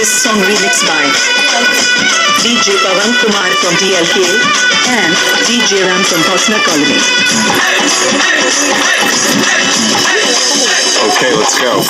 This song remixed by DJ Pawan Kumar from DLK and DJ Ram from Hosna Colony. Okay, let's go.